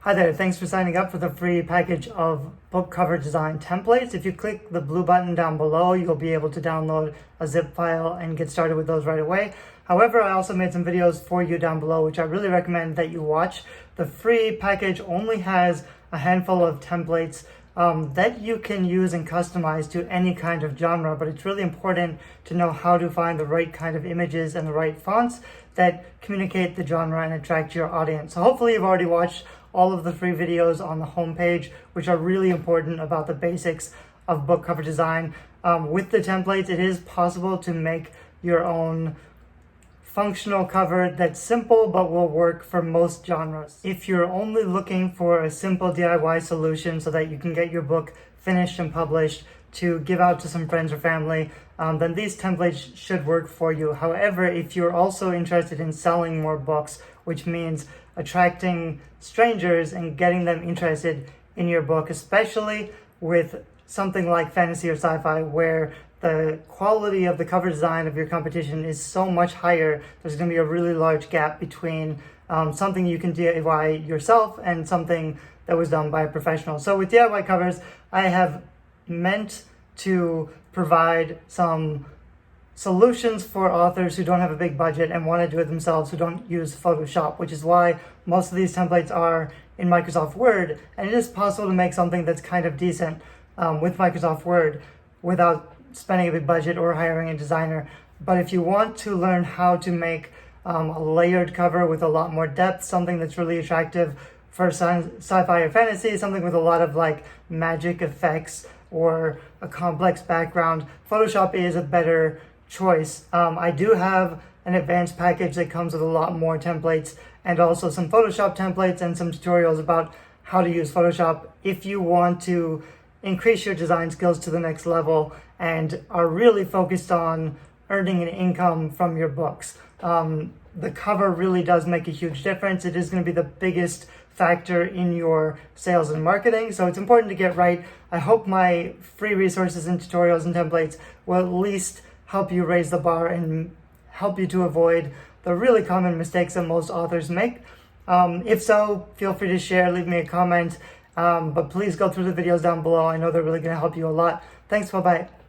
Hi there, thanks for signing up for the free package of book cover design templates. If you click the blue button down below, you'll be able to download a zip file and get started with those right away. However, I also made some videos for you down below, which I really recommend that you watch. The free package only has a handful of templates that you can use and customize to any kind of genre, but it's really important to know how to find the right kind of images and the right fonts that communicate the genre and attract your audience. So hopefully you've already watched all of the free videos on the homepage, which are really important about the basics of book cover design. With the templates, it is possible to make your own functional cover that's simple but will work for most genres. If you're only looking for a simple DIY solution so that you can get your book finished and published to give out to some friends or family, then these templates should work for you. However, if you're also interested in selling more books, which means attracting strangers and getting them interested in your book, especially with something like fantasy or sci-fi, where the quality of the cover design of your competition is so much higher, there's going to be a really large gap between something you can DIY yourself and something that was done by a professional. So with DIY covers, I have meant to provide some solutions for authors who don't have a big budget and want to do it themselves, who don't use Photoshop, which is why most of these templates are in Microsoft Word. And it is possible to make something that's kind of decent with Microsoft Word without spending a big budget or hiring a designer. But if you want to learn how to make a layered cover with a lot more depth, something that's really attractive for sci-fi or fantasy, something with a lot of like magic effects or a complex background, Photoshop is a better choice. I do have an advanced package that comes with a lot more templates and also some Photoshop templates and some tutorials about how to use Photoshop if you want to increase your design skills to the next level and are really focused on earning an income from your books. The cover really does make a huge difference. It is going to be the biggest factor in your sales and marketing, so it's important to get right. I hope my free resources and tutorials and templates will at least help you raise the bar and help you to avoid the really common mistakes that most authors make. If so, feel free to share, leave me a comment, but please go through the videos down below. I know they're really going to help you a lot. Thanks, bye-bye.